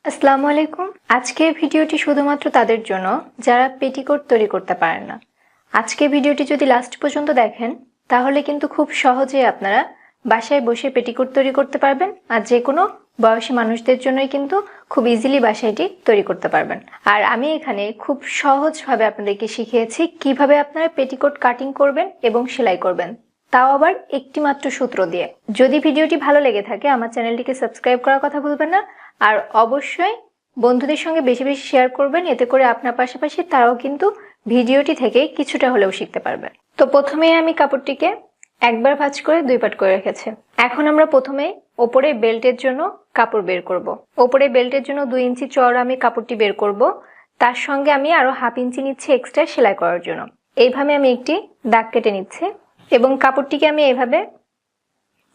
আসসালামু আলাইকুম। আজকের ভিডিওটি শুধুমাত্র তাদের জন্য যারা পেটিকোট তৈরি করতে পারেন না। আজকের ভিডিওটি যদি লাস্ট পর্যন্ত দেখেন তাহলে কিন্তু খুব সহজেই আপনারা বাসায় বসে পেটিকোট তৈরি করতে পারবেন, আর যে কোনো বয়সী মানুষদের জন্যই কিন্তু খুব ইজিলি বাসায় এটি তৈরি করতে পারবেন। আর আমি এখানে খুব সহজভাবে আপনাদেরকে শিখিয়েছি কিভাবে আপনারা পেটিকোট কাটিং করবেন এবং সেলাই করবেন, তাও আবার একটি মাত্র সূত্র দিয়ে। যদি ভিডিওটি ভালো লেগে থাকে আমার চ্যানেলটিকে সাবস্ক্রাইব করার কথা ভুলবেন না, আর অবশ্যই বন্ধুদের সঙ্গে বেশি বেশি শেয়ার করবেন, এতে করে আপনার পাশাপাশি তারাও কিন্তু ভিডিওটি থেকে কিছুটা হলেও শিখতে পারবে। তো প্রথমেই আমি কাপড়টিকে একবার ভাঁজ করে দুই পাট করে রেখেছি। এখন আমরা প্রথমে ওপরে বেল্টের জন্য কাপড় বের করব। ওপরে বেল্টের জন্য 2 ইঞ্চি চওড়া আমি কাপড়টি বের করব। তার সঙ্গে আমি আরো হাফ ইঞ্চি নিচ্ছি এক্সট্রা সেলাই করার জন্য। এইভাবে আমি একটি দাগ কেটে নিচ্ছি এবং কাপড়টিকে আমি এইভাবে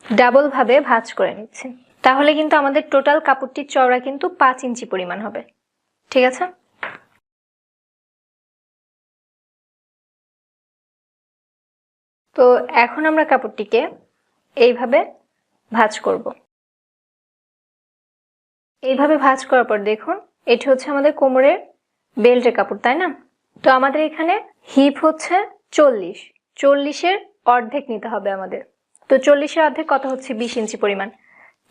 ডাবল ভাবে ভাঁজ করে নিচ্ছি। তাহলে কিন্তু আমাদের টোটাল কাপড়টির চওড়া কিন্তু 5 ইঞ্চি পরিমাণ হবে। ঠিক আছে, তো এখন আমরা কাপড়টিকে এইভাবে ভাঁজ করব। এইভাবে ভাঁজ করার পর দেখুন, এটি হচ্ছে আমাদের কোমরের বেল্টের কাপড়, তাই না? তো আমাদের এখানে হিপ হচ্ছে 40-এর অর্ধেক নিতে হবে আমাদের। তো 40-এর অর্ধেক কত হচ্ছে? 20 ইঞ্চি পরিমাণ।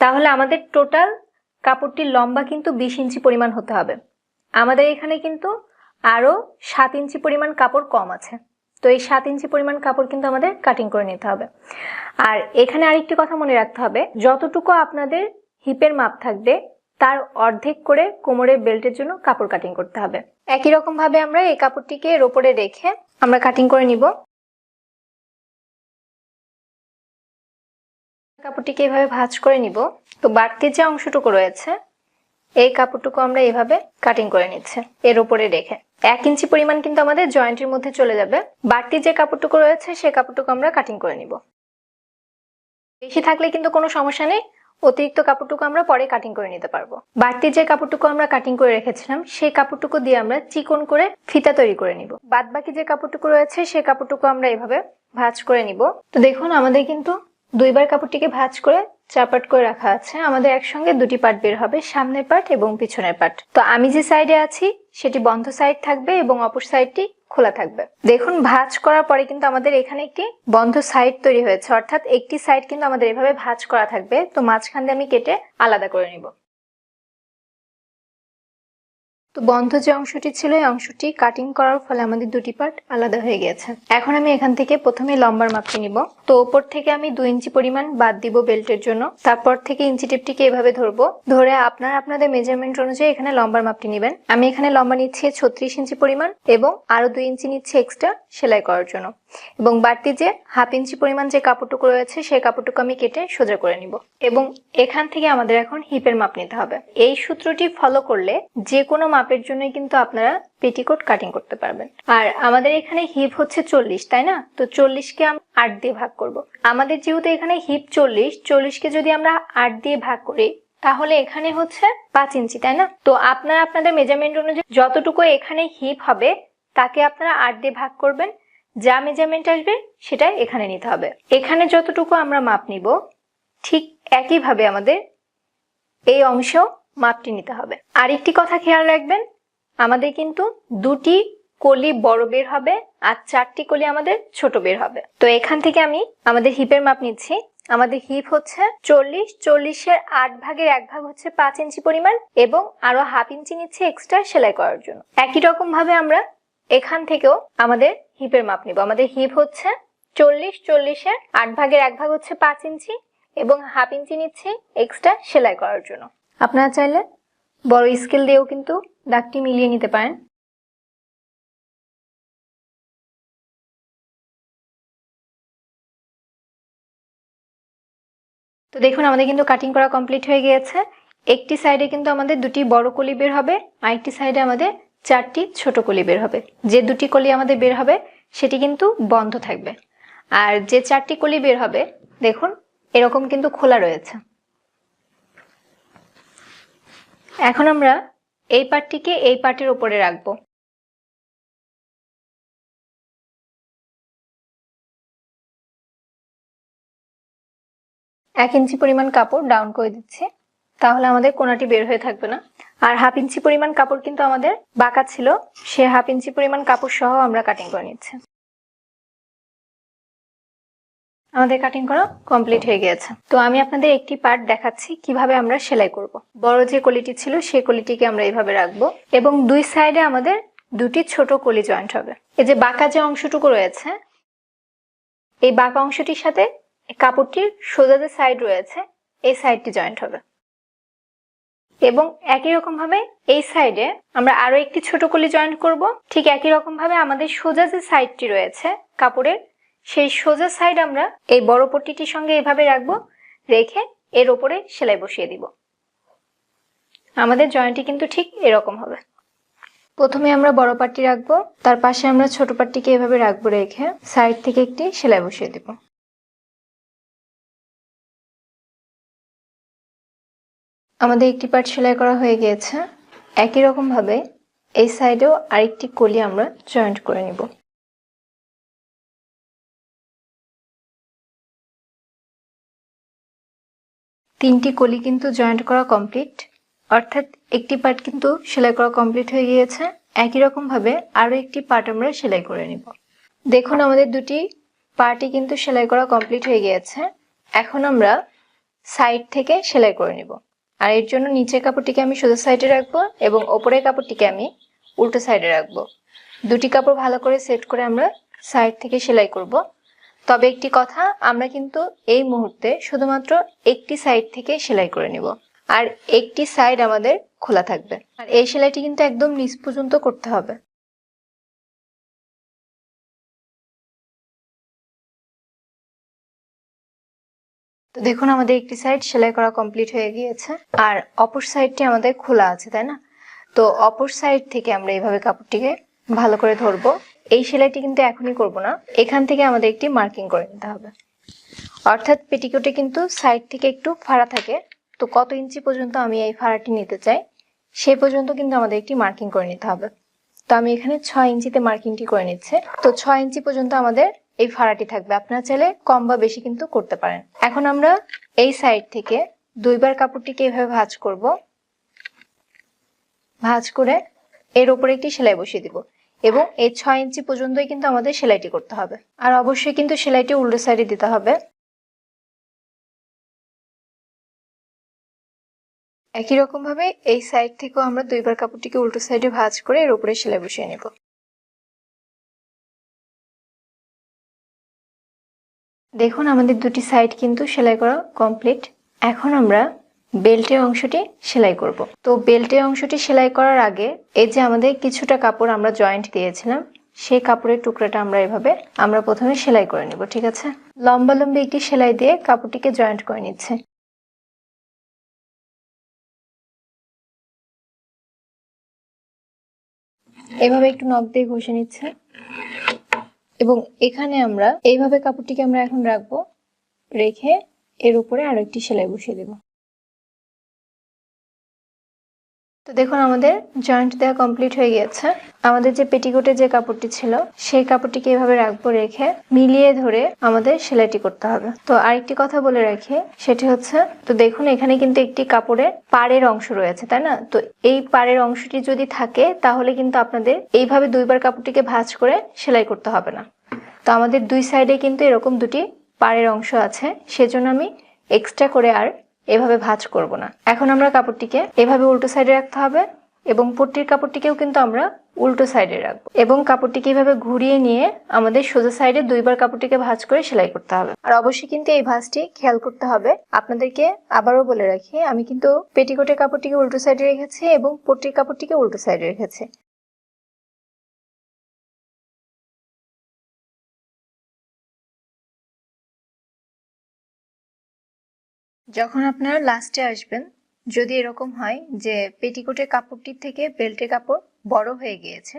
তাহলে আমাদের টোটাল কাপড়টির লম্বা কিন্তু 20 ইঞ্চি পরিমাণ হতে হবে। আমাদের এখানে কিন্তু আরো 7 ইঞ্চি পরিমাণ কাপড় কম আছে, তো এই 7 ইঞ্চি পরিমাণ কাপড় কিন্তু আমাদের কাটিং করে নিতে হবে। আর এখানে আরেকটি কথা মনে রাখতে হবে, যতটুকু আপনাদের হিপের মাপ থাকবে তার অর্ধেক করে কোমরের বেল্টের জন্য কাপড় কাটিং করতে হবে। একই রকম ভাবে আমরা এই কাপড়টিকে এর উপরে রেখে আমরা কাটিং করে নিব। কাপড়টিকে এভাবে ভাঁজ করে নিব। তো বাড়তি যে অংশটুকু রয়েছে এই কাপড়টুকু আমরা এভাবে কাটিং করে নিচ্ছে এর উপরে রেখে। 1 ইঞ্চি পরিমাণ কিন্তু আমাদের জয়েন্টের মধ্যে চলে যাবে। বাড়তি যে কাপড়টুকু রয়েছে সেই কাপড়টুকু আমরা কাটিং করে নিব। বেশি থাকলে কিন্তু কোনো সমস্যা নেই, অতিরিক্ত কাপড়টুকু আমরা পরে কাটিং করে নিতে পারবো। বাড়তি যে কাপড়টুকু আমরা কাটিং করে রেখেছিলাম সেই কাপড়টুকু দিয়ে আমরা চিকন করে ফিতা তৈরি করে নিব। বাদ বাকি যে কাপড়টুকু রয়েছে সেই কাপড়টুকু আমরা এভাবে ভাঁজ করে নিব। তো দেখুন, আমাদের কিন্তু দুইবার কাপড়টিকে ভাঁজ করে 4 পার্ট করে রাখা আছে। আমাদের একসঙ্গে 2টি পার্ট বের হবে, সামনের পার্ট এবং পিছনের পার্ট। তো আমি যে সাইডে আছি সেটি বন্ধ সাইড থাকবে এবং অপর সাইডটি খোলা থাকবে। দেখুন, ভাঁজ করার পরে কিন্তু আমাদের এখানে একটি বন্ধ সাইড তৈরি হয়েছে, অর্থাৎ একটি সাইড কিন্তু আমাদের এভাবে ভাঁজ করা থাকবে। তো মাঝখান দিয়ে আমি কেটে আলাদা করে নিব। তো বন্ধ যে অংশটি ছিল এই অংশটি কাটিং করার ফলে আমাদের 2টি পার্ট আলাদা হয়ে গেছে। এখন আমি এখান থেকে প্রথমে লম্বার মাপটি নিব। তো উপর থেকে আমি 2 ইঞ্চি পরিমাণ বাদ দিব বেল্টের জন্য। তারপর থেকে ইঞ্চি টেপটিকে এভাবে ধরবো, ধরে আপনাদের মেজারমেন্ট অনুযায়ী এখানে লম্বার মাপটি নেবেন। আমি এখানে লম্বা নিচ্ছি 36 ইঞ্চি পরিমাণ এবং আরো 2 ইঞ্চি নিচ্ছি এক্সট্রা সেলাই করার জন্য। এবং বাড়তি যে হাফ ইঞ্চি পরিমাণ যে কাপড়টুকু রয়েছে সেই কাপড়টুকু আমি কেটে সোজা করে নিব। এবং এখান থেকে আমাদের এখন হিপের মাপ নিতে হবে। এই সূত্রটি ফলো করলে যে কোনো মাপের জন্যই কিন্তু আপনারা পেটিকোট কাটিং করতে পারবেন। আর আমাদের এখানে হিপ হচ্ছে 40, তাই না? তো 40কে আমরা 8 দিয়ে ভাগ করব। আমাদের যেহেতু এখানে হিপ 40কে যদি আমরা 8 দিয়ে ভাগ করি তাহলে এখানে হচ্ছে 5 ইঞ্চি, তাই না? তো আপনারা আপনাদের মেজারমেন্ট অনুযায়ী যতটুকু এখানে হিপ হবে তাকে আপনারা 8 দিয়ে ভাগ করবেন। যা মেজারমেন্ট আসবে সেটা এখানে নিতে হবে। এখানে যতটুকু আমরা মাপ নিব ঠিক একইভাবে আমাদের এই অংশেও মাপটি নিতে হবে। আরেকটি কথা খেয়াল রাখবেন, আমাদের কিন্তু 2টি কলি বড় বের হবে আর 4টি কলি আমাদের ছোট বের হবে। তো এখান থেকে আমি আমাদের হিপের মাপ নিচ্ছি। আমাদের হিপ হচ্ছে 40-এর 8 ভাগের 1 ভাগ হচ্ছে 5 ইঞ্চি পরিমাণ এবং আরো হাফ ইঞ্চি নিচ্ছি এক্সট্রা সেলাই করার জন্য। একই রকম ভাবে আমরা এখান থেকেও আমাদের হিপের মাপ নিব। আমাদের হিপ হচ্ছে 40-এর 8 ভাগের 1 ভাগ হচ্ছে 5 ইঞ্চি এবং হাফ ইঞ্চি নিচ্ছি এক্সট্রা সেলাই করার জন্য। আপনারা চাইলে বড় স্কেল দিয়েও কিন্তু দাগটি মিলিয়ে নিতে পারেন। তো দেখুন, আমাদের কিন্তু কাটিং করা কমপ্লিট হয়ে গিয়েছে। একটি সাইডে কিন্তু আমাদের 2টি বড় কলি বের হবে, আরেকটি সাইডে আমাদের 4টি ছোট কলি বের হবে। যে 2টি কলি আমাদের বের হবে সেটি কিন্তু বন্ধ থাকবে, আর যে 4টি কলি বের হবে দেখুন এরকম কিন্তু খোলা রয়েছে। এখন আমরা এই পার্টটিকে এই পার্টের উপরে রাখবো। এক ইঞ্চি পরিমাণ কাপড় ডাউন করে দিচ্ছি, তাহলে আমাদের কোনাটি বের হয়ে থাকবে না। আর 1/2 ইঞ্চি পরিমাণ কাপড় কিন্তু আমাদের বাঁকা ছিল, সে 1/2 ইঞ্চি পরিমাণ কাপড় সহ আমরা কাটিং করে নিচ্ছি। আমাদের কাটিং করা কমপ্লিট হয়ে গিয়েছে। তো আমি আপনাদের একটি পার্ট দেখাচ্ছি কিভাবে আমরা সেলাই করব। বড় যে কলিটি ছিল সেই কলিটিকে আমরা এইভাবে রাখবো এবং দুই সাইডে আমাদের দুটি ছোট কলি জয়েন্ট হবে। এই যে বাঁকা যে অংশটুকু রয়েছে, এই বাঁকা অংশটির সাথে কাপড়টির সোজা যে সাইড রয়েছে এই সাইডটি জয়েন্ট হবে এবং একই রকম ভাবে এই সাইডে আমরা আরো একটি ছোট কলি জয়েন্ট করব। ঠিক একই রকম ভাবে আমাদের সোজা যে সাইডটি রয়েছে কাপড়ের, সেই সোজা সাইড আমরা এই বড় পট্টিটির সঙ্গে এভাবে রাখবো, রেখে এর উপরে সেলাই বসিয়ে দিব। আমাদের জয়েন্টটি কিন্তু ঠিক এরকম হবে। প্রথমে আমরা বড় পাট্টি রাখবো, তার পাশে আমরা ছোট পাট্টিকে এভাবে রাখবো, রেখে সাইড থেকে একটি সেলাই বসিয়ে দিব। আমাদের একটি পার্ট সেলাই করা হয়ে গিয়েছে। একই রকম ভাবে এই সাইডেও আরেকটি কলি আমরা জয়েন্ট করে নিব। তিনটি কলি কিন্তু জয়েন্ট করা কমপ্লিট, অর্থাৎ একটি পার্ট কিন্তু সেলাই করা কমপ্লিট হয়ে গিয়েছে। একই রকম ভাবে আরো একটি পার্ট আমরা সেলাই করে নিব। দেখুন আমাদের দুটি পার্টই কিন্তু সেলাই করা কমপ্লিট হয়ে গিয়েছে। এখন আমরা সাইড থেকে সেলাই করে নিব। আর এর জন্য নিচের কাপড়টিকে আমি সোজা সাইডে রাখবো এবং ওপরের কাপড়টিকে আমি উল্টো সাইডে রাখবো। দুটি কাপড় ভালো করে সেট করে আমরা সাইড থেকে সেলাই করব। তবে একটি কথা, আমরা কিন্তু এই মুহূর্তে শুধুমাত্র একটি সাইড থেকে সেলাই করে নিব, আর একটি সাইড আমাদের খোলা থাকবে। আর এই সেলাইটি কিন্তু একদম নিচ পর্যন্ত করতে হবে। তো দেখুন আমাদের একটি সাইড সেলাই করা কমপ্লিট হয়ে গিয়েছে, আর অপর সাইডটি আমাদের খোলা আছে, তাই না? তো অপর সাইড থেকে আমরা এইভাবে কাপড়টিকে ভালো করে ধরবো। এই সেলাইটি কিন্তু এখনই করব না, এখান থেকে আমাদের একটি মার্কিং করে নিতে হবে। অর্থাৎ পেটিকোটে কিন্তু সাইড থেকে একটু ফাড়া থাকে, তো কত ইঞ্চি পর্যন্ত আমি এই ফাড়াটি নিতে চাই সেই পর্যন্ত কিন্তু আমাদের একটি মার্কিং করে নিতে হবে। তো আমি এখানে 6 ইঞ্চিতে মার্কিংটি করে নিচ্ছে। তো 6 ইঞ্চি পর্যন্ত আমাদের এই ফাড়াটি থাকবে। আপনারা চাইলে কম বা বেশি কিন্তু করতে পারেন। এখন আমরা এই সাইড থেকে দুইবার কাপড়টিকে এভাবে ভাঁজ করব। ভাঁজ করে এর উপরে একটি সেলাই বসিয়ে দিব এবং এই 6 ইঞ্চি পর্যন্তই কিন্তু আমাদের সেলাইটি করতে হবে। আর অবশ্যই কিন্তু সেলাইটি উল্টো সাইডে দিতে হবে। একই রকম ভাবে এই সাইড থেকেও আমরা দুইবার কাপড়টিকে উল্টো সাইডে ভাঁজ করে এর উপরে সেলাই বসিয়ে নেব। দেখুন আমাদের দুটি সাইড কিন্তু সেলাই করা কমপ্লিট। এখন আমরা বেল্টের অংশটি সেলাই করব। তো বেল্টের অংশটি সেলাই করার আগে এই যে আমাদের কিছুটা কাপড় আমরা জয়েন্ট দিয়েছিলাম, সেই কাপড়ের টুকরাটা আমরা প্রথমে সেলাই করে নেব। ঠিক আছে, লম্বা লম্বা একটি সেলাই দিয়ে কাপড়টিকে জয়েন্ট করে নিচ্ছে। এভাবে একটু নখ দিয়ে ঘষে নিচ্ছে এবং এখানে আমরা এইভাবে কাপড়টিকে আমরা এখন রাখবো, রেখে এর উপরে আরো একটি সেলাই বসিয়ে দেব। তো দেখুন আমাদের জয়েন্ট দেওয়া কমপ্লিট হয়ে গেছে। আমাদের যে পেটিকোটের যে কাপড়টি ছিল সেই কাপড়টিকে এভাবে রাখবো, রেখে মিলিয়ে ধরে আমাদের সেলাইটি করতে হবে। তো আরেকটি কথা বলে রাখি, সেটি হচ্ছে, তো দেখুন এখানে কিন্তু একটি কাপড়ের পাড়ের অংশ রয়েছে, তাই না? তো এই পাড়ের অংশটি যদি থাকে তাহলে কিন্তু আপনাদের এইভাবে দুইবার কাপড়টিকে ভাঁজ করে সেলাই করতে হবে না। তো আমাদের দুই সাইডে কিন্তু এরকম দুটি পাড়ের অংশ আছে, সেজন্য আমি এক্সট্রা করে আর এভাবে ভাঁজ করব না। এখন আমরা কাপড়টিকে এভাবে উল্টো সাইডে রাখতে হবে এবং পট্টির কাপড়টিকেও কিন্তু আমরা উল্টো সাইডে রাখবো এবং কাপড়টিকে এভাবে ঘুরিয়ে নিয়ে আমাদের সোজা সাইডে দুইবার কাপড়টিকে ভাঁজ করে সেলাই করতে হবে। আর অবশ্যই কিন্তু এই ভাঁজটি খেয়াল করতে হবে। আপনাদেরকে আবারও বলে রাখি, আমি কিন্তু পেটিকোটের কাপড়টিকে উল্টো সাইডে রেখেছি এবং পট্টির কাপড়টিকে উল্টো সাইডে রেখেছি। যখন আপনারা লাস্টে আসবেন, যদি এরকম হয় যে পেটিকোটের কাপড়টির থেকে বেল্টের কাপড় বড় হয়ে গিয়েছে,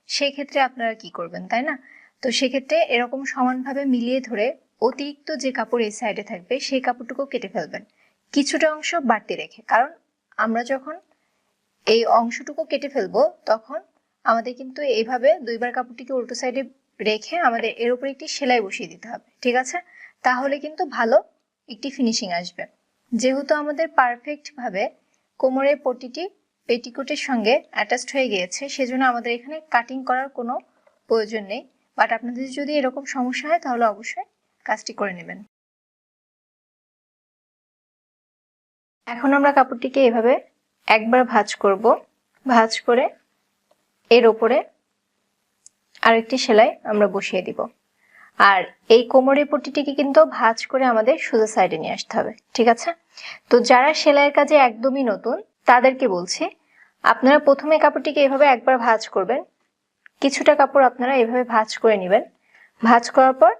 সেই ক্ষেত্রে আপনারা কি করবেন, তাই না? তো সেক্ষেত্রে এরকম সমানভাবে মিলিয়ে ধরে অতিরিক্ত যে কাপড় এই সাইডে থাকবে সেই কাপড়টুকু কেটে ফেলবেন, কিছুটা অংশ বাড়তি রেখে। কারণ আমরা যখন এই অংশটুকু কেটে ফেলবো তখন আমাদের কিন্তু এইভাবে দুইবার কাপড়টিকে উল্টো সাইডে রেখে আমাদের এর উপরে একটি সেলাই বসিয়ে দিতে হবে। ঠিক আছে, তাহলে কিন্তু ভালো একটি ফিনিশিং আসবে। যেহেতু আমাদের পারফেক্ট ভাবে কোমরের পট্টিটি পেটিকোটের সঙ্গে অ্যাটাচড হয়ে গিয়েছে, সেজন্য আমাদের এখানে কাটিং করার কোনো প্রয়োজন নেই। বাট আপনাদের যদি এরকম সমস্যা হয় তাহলে অবশ্যই কাজটি করে নেবেন। এখন আমরা কাপড়টিকে এভাবে একবার ভাঁজ করব। ভাঁজ করে এর ওপরে আরেকটি সেলাই আমরা বসিয়ে দিব। আর এই কোমরের পট্টিটিকে কিন্তু ভাঁজ করে আমাদের সোজা সাইডে নিয়ে আসতে হবে, ঠিক আছে? তো যারা সেলাইয়ের কাজে একদমই নতুন তাদেরকে বলছি, আপনারা প্রথমে কাপড়টিকে এভাবে একবার ভাঁজ করবেন। কিছুটা কাপড় আপনারা এভাবে ভাঁজ করে নেবেন। ভাঁজ করার পর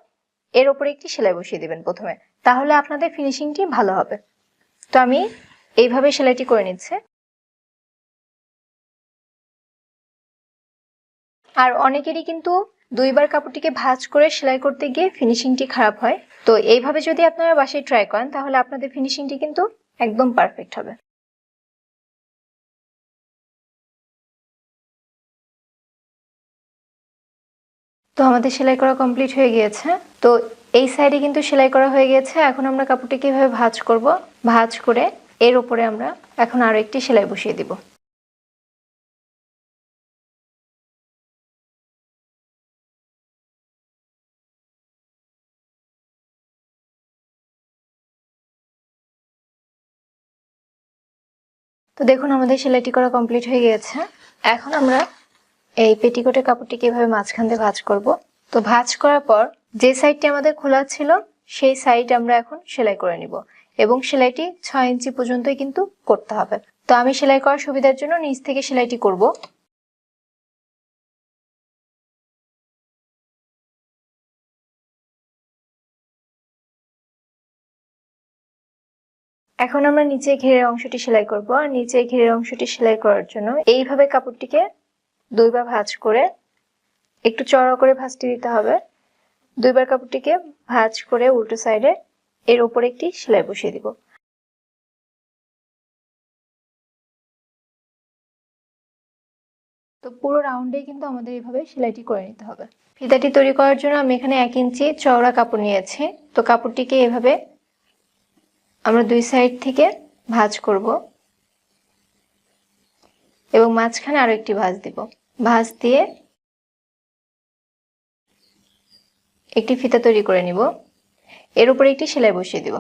এর ওপরে একটি সেলাই বসিয়ে দিবেন প্রথমে, তাহলে আপনাদের ফিনিশিংটি ভালো হবে। তো আমি এইভাবে সেলাইটি করে নিচ্ছি। আর অনেকেরই কিন্তু দুইবার কাপড়টিকে ভাঁজ করে সেলাই করতে গিয়ে ফিনিশিংটি খারাপ হয়। তো এইভাবে যদি আপনারা বাসায় ট্রাই করেন তাহলে আপনাদের ফিনিশিংটি কিন্তু একদম পারফেক্ট হবে। তো আমাদের সেলাই করা কমপ্লিট হয়ে গিয়েছে। তো এই সাইডে কিন্তু সেলাই করা হয়ে গেছে। এখন আমরা কাপড়টিকে এভাবে ভাঁজ করব। ভাঁজ করে এর উপরে আমরা এখন আরো একটি সেলাই বসিয়ে দিব। তো দেখুন আমাদের সেলাইটি করা কমপ্লিট হয়ে গিয়েছে। এখন আমরা এই পেটিকোটের কাপড়টিকে এভাবে মাঝখান দিয়ে ভাঁজ করব। তো ভাঁজ করার পর যে সাইডটি আমাদের খোলা ছিল সেই সাইড আমরা এখন সেলাই করে নিব, এবং সেলাইটি 6 ইঞ্চি পর্যন্তই কিন্তু করতে হবে। তো আমি সেলাই করার সুবিধার জন্য নিচ থেকে সেলাইটি করব। এখন আমরা নিচে ঘেরের অংশটি সেলাই করব। আর নিচে ঘেরের অংশটি সেলাই করার জন্য এইভাবে কাপড়টিকে দুইবার ভাঁজ করে একটু চড়া করে ভাঁজটি দিতে হবে। দুইবার কাপড়টিকে ভাঁজ করে উল্টো সাইডে এর উপরে একটি সেলাই বসিয়ে দিব। তো পুরো রাউন্ডে কিন্তু আমাদের এইভাবে সেলাইটি করে নিতে হবে। ফিতাটি তৈরি করার জন্য আমি এখানে 1 ইঞ্চি চওড়া কাপড় নিয়েছি। তো কাপড়টিকে এভাবে আমরা দুই সাইড থেকে ভাঁজ করব এবং মাঝখানে আরো একটি ভাঁজ দিব। ভাঁজ দিয়ে একটি ফিতা তৈরি করে নিব। এর উপরে একটি সেলাই বসিয়ে দিব।